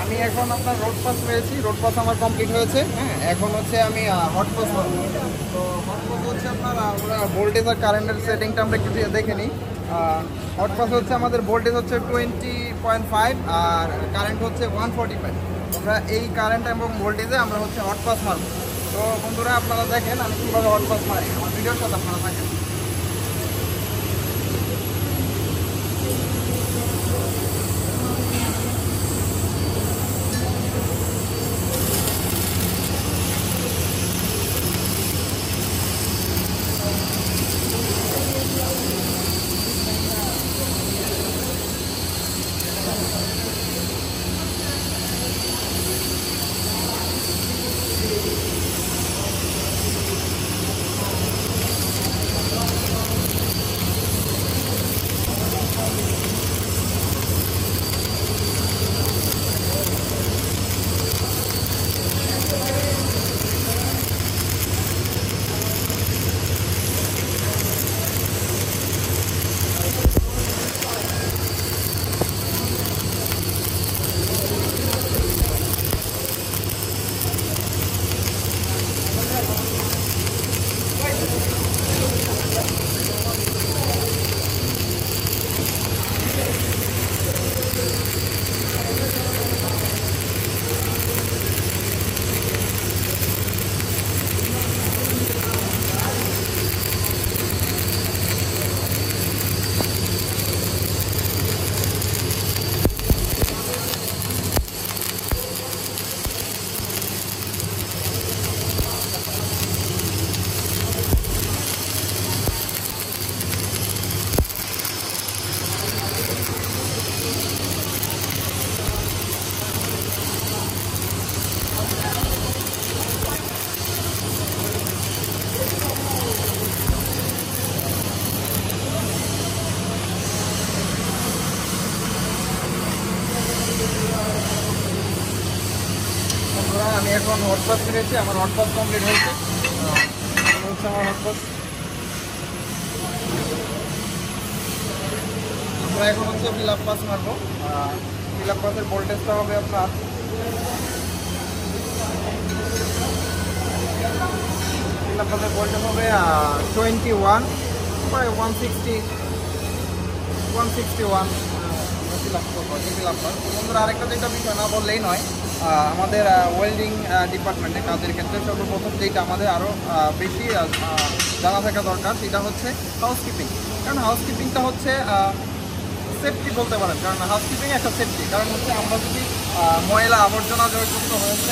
আমি এখন আপনার রোড পাস পেয়েছি, রোড পাস আমার কমপ্লিট হয়েছে। হ্যাঁ, এখন হচ্ছে আমি হট পাস করবো। তো হট পাস হচ্ছে আপনার ভোল্টেজ আর কারেন্টের সেটিংটা আমরা একটু দেখে নিই। হট পাস হচ্ছে আমাদের ভোল্টেজ হচ্ছে 20.5 আর কারেন্ট হচ্ছে 145। আমরা এই কারেন্ট এবং ভোল্টেজে আমরা হচ্ছে হট পাস মারবো। তো বন্ধুরা আপনারা দেখেন আমি কীভাবে হট পাস মারি, আমার ভিডিওর সাথে আপনারা থাকেন। আমি এখন হটপাস ফিরেছি, আমার হটপাস কমপ্লিট হয়েছে। হচ্ছে আমার হটপাস। আমরা এখন হচ্ছে ফিল আপ পাস মারবো। ফিল আপ পাসের ভোল্টেজটা হবে আপনার ফিল আপ পাসের ভোল্টেজ হবে 21 বা 161 ফিল আপ করবো। ফিল আপ পাস বন্ধুরা আরেকটা যেটা বিষয় না বললেই নয়, আমাদের ওয়েল্ডিং ডিপার্টমেন্টে কাজের ক্ষেত্রে সর্বপ্রথম যেটা আমাদের আরও বেশি জানা থাকা দরকার সেটা হচ্ছে হাউসকিপিং। কারণ হাউসকিপিংটা হচ্ছে সেফটি বলতে পারেন, কারণ হাউসকিপিং একটা সেফটি। কারণ হচ্ছে আমরা যদি ময়লা আবর্জনা জড়যুক্ত হচ্ছে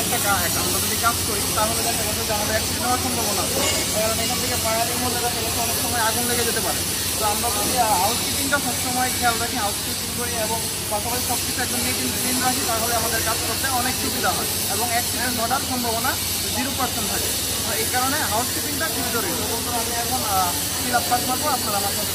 আমরা যদি কাজ করি তাহলে দেখা গেছে যে আমাদের অ্যাক্সিডেন্ট হওয়ার সম্ভাবনা আছে। কারণ এখান থেকে ফায়ারিং হলে দেখা গেছে অনেক সময় আগুন লেগে যেতে পারে। তো আমরা যদি হাউসকিপিংটা সবসময় খেয়াল রাখি, হাউসকিপিং করি এবং পাশাপাশি সব কিছু একদম নিট এন্ড ক্লিন রাখি, তাহলে আমাদের কাজ করতে অনেক সুবিধা হয় এবং অ্যাক্সিডেন্ট ঘটার সম্ভাবনা 0% থাকে। তো এই কারণে হাউসকিপিংটা খুব জরুরি। তো বন্ধুরা আমি এখন ফিল আপ পাস করবো, আপনারা আমার সাথে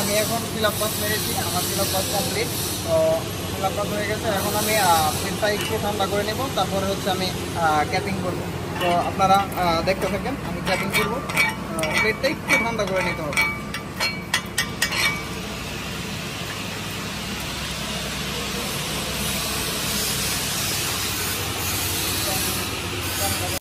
আমি এখন ফিল আপ পাস মেরেছি, আমার ফিল আপ পাস কমপ্লিট। তো ফিল আপ পাস হয়ে গেছে, এখন আমি প্লেটটা একটু ঠান্ডা করে নেব, তারপরে হচ্ছে আমি ক্যাপিং করব। তো আপনারা দেখতে থাকেন, আমি ক্যাপিং করবো। প্লেটটা একটু ঠান্ডা করে নিতে হবে।